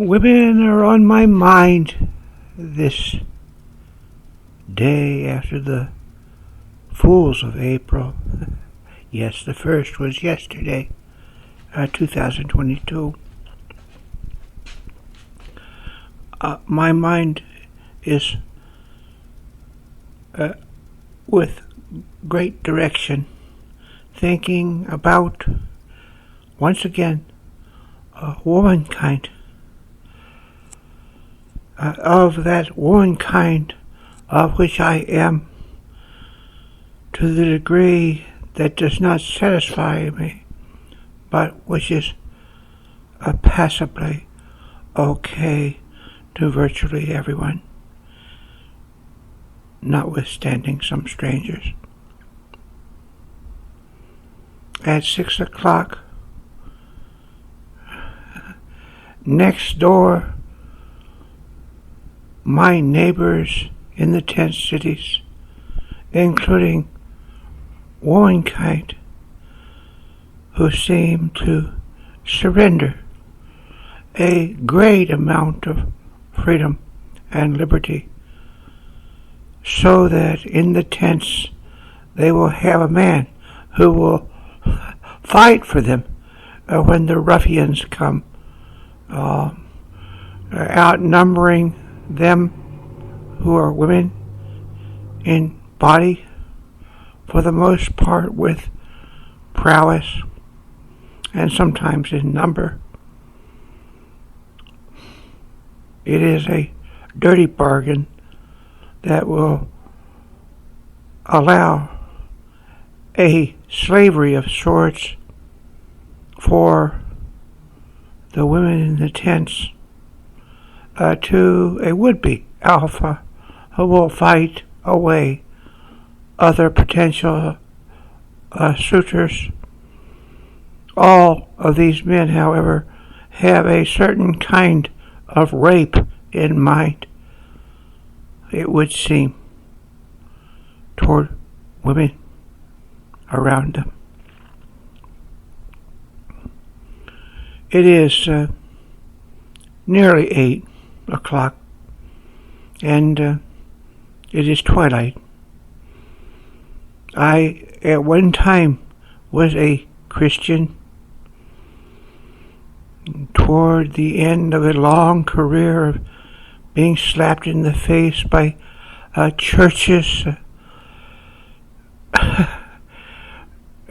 Women are on my mind this day after the Fools of April. Yes, the first was yesterday, 2022. My mind is with great direction, thinking about, once again, womankind. Of that womankind of which I am, to the degree that does not satisfy me, but which is passably okay to virtually everyone, notwithstanding some strangers. At 6 o'clock, next door, my neighbors in the tent cities, including womankind, who seem to surrender a great amount of freedom and liberty, so that in the tents they will have a man who will fight for them when the ruffians come, outnumbering them who are women in body, for the most part with prowess and sometimes in number. It is a dirty bargain that will allow a slavery of sorts for the women in the tents to a would-be alpha who will fight away other potential suitors. All of these men, however, have a certain kind of rape in mind, it would seem, toward women around them. It is nearly 8 o'clock, and it is twilight. I, at one time, was a Christian. Toward the end of a long career of being slapped in the face by churches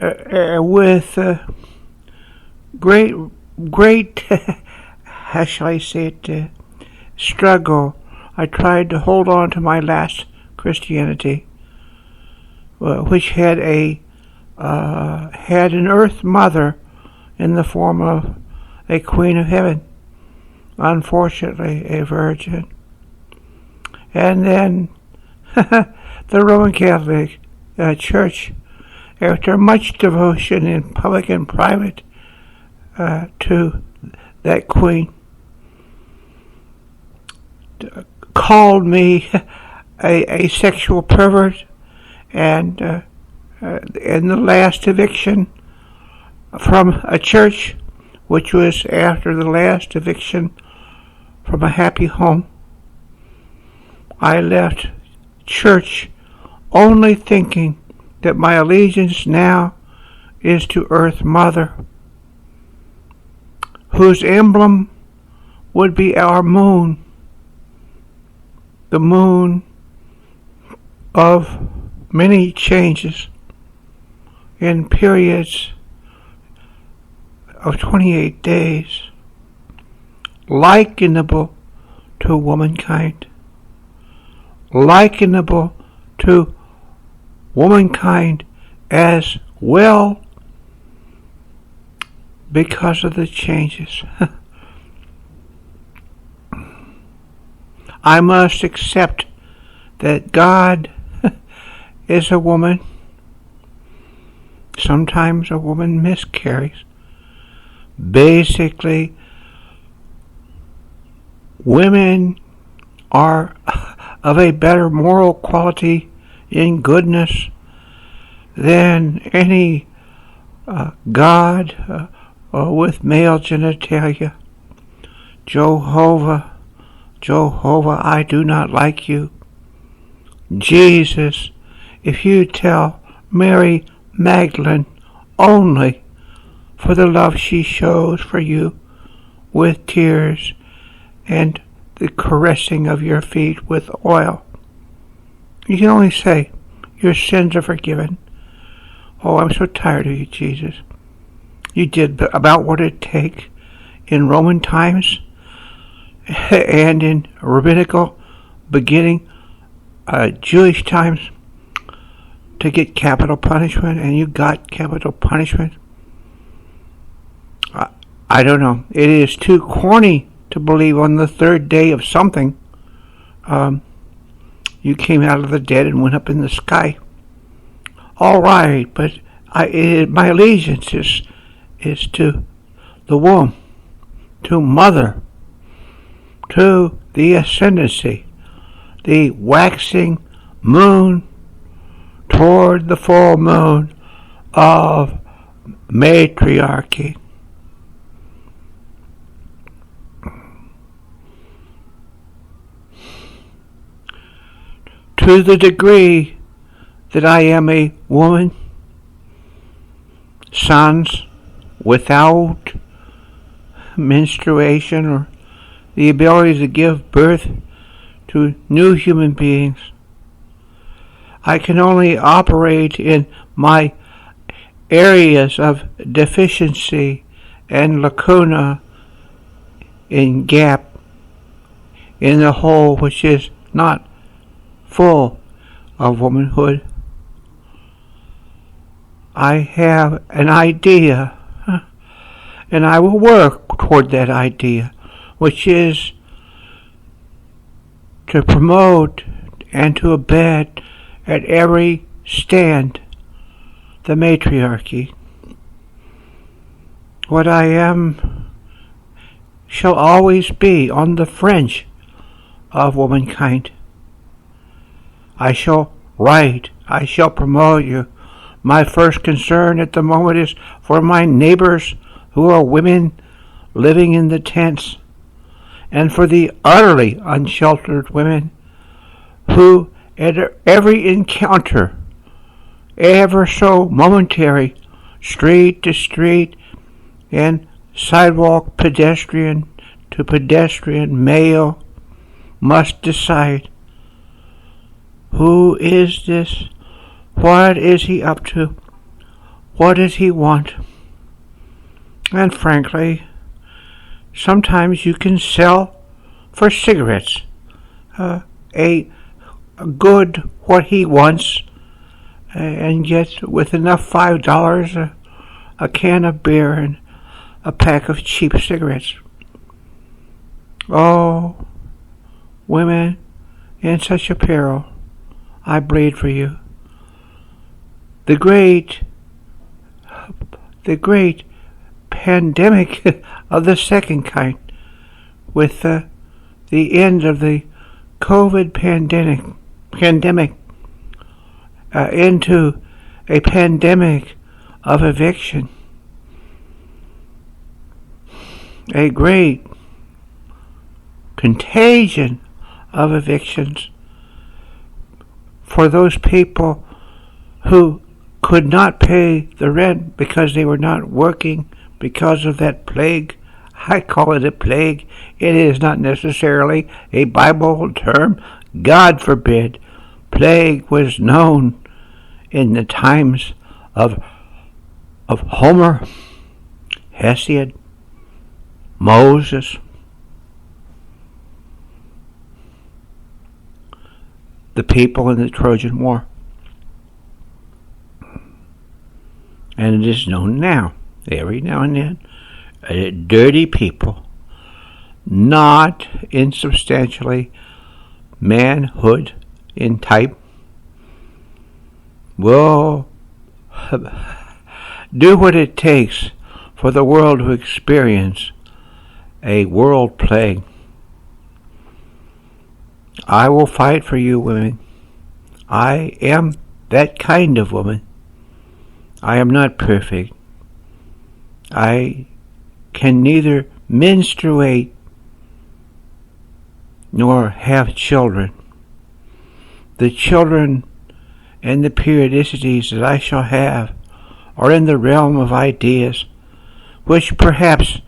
with great, how shall I say it, struggle, I tried to hold on to my last Christianity, which had an earth mother in the form of a Queen of Heaven, unfortunately a virgin. And then the Roman Catholic Church, after much devotion in public and private to that Queen, called me a sexual pervert, and in the last eviction from a church, which was after the last eviction from a happy home, I left church only thinking that my allegiance now is to Earth Mother, whose emblem would be our moon, the moon of many changes in periods of 28 days, likenable to womankind, likenable to womankind as well, because of the changes. I must accept that God is a woman. Sometimes a woman miscarries. Basically, women are of a better moral quality in goodness than any god with male genitalia. Jehovah, Jehovah, I do not like you. Jesus, if you tell Mary Magdalene only for the love she shows for you with tears and the caressing of your feet with oil. You can only say, your sins are forgiven. Oh, I'm so tired of you, Jesus. You did about what it takes in Roman times and in rabbinical beginning Jewish times to get capital punishment, and you got capital punishment. I don't know. It is too corny to believe on the third day of something you came out of the dead and went up in the sky. All right, but my allegiance is to the womb, to mother, to the ascendancy, the waxing moon toward the full moon of matriarchy. To the degree that I am a woman, sons without menstruation or the ability to give birth to new human beings, I can only operate in my areas of deficiency and lacuna in gap in the whole which is not full of womanhood. I have an idea, and I will work toward that idea, which is to promote and to abet at every stand the matriarchy. What I am shall always be on the fringe of womankind. I shall write, I shall promote you. My first concern at the moment is for my neighbors who are women living in the tents, and for the utterly unsheltered women who at every encounter, ever so momentary, street to street and sidewalk pedestrian to pedestrian male, must decide, who is this? What is he up to? What does he want? And frankly, sometimes you can sell for cigarettes a good what he wants and get with enough $5 a can of beer and a pack of cheap cigarettes. Oh, women in such a peril, I bleed for you. The great pandemic of the second kind, with the end of the COVID pandemic into a pandemic of eviction, a great contagion of evictions for those people who could not pay the rent because they were not working because of that plague. I call it a plague. It is not necessarily a Bible term. God forbid. Plague was known in the times of Homer, Hesiod, Moses. The people in the Trojan War. And it is known now, every now and then, dirty people, not insubstantially manhood in type, will do what it takes for the world to experience a world plague. I will fight for you, women. I am that kind of woman. I am not perfect. I can neither menstruate nor have children. The children and the periodicities that I shall have are in the realm of ideas, which perhaps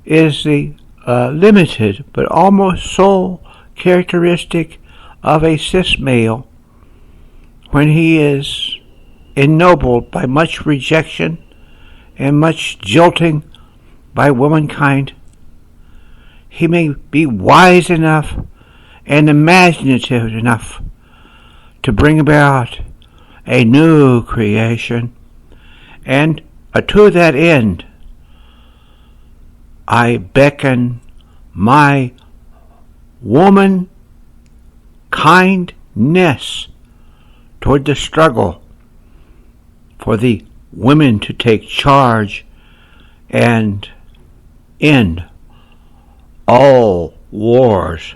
is the limited but almost sole characteristic of a cis male when he is ennobled by much rejection and much jilting by womankind. He may be wise enough and imaginative enough to bring about a new creation, and to that end I beckon my woman kindness toward the struggle for the women to take charge and end all wars.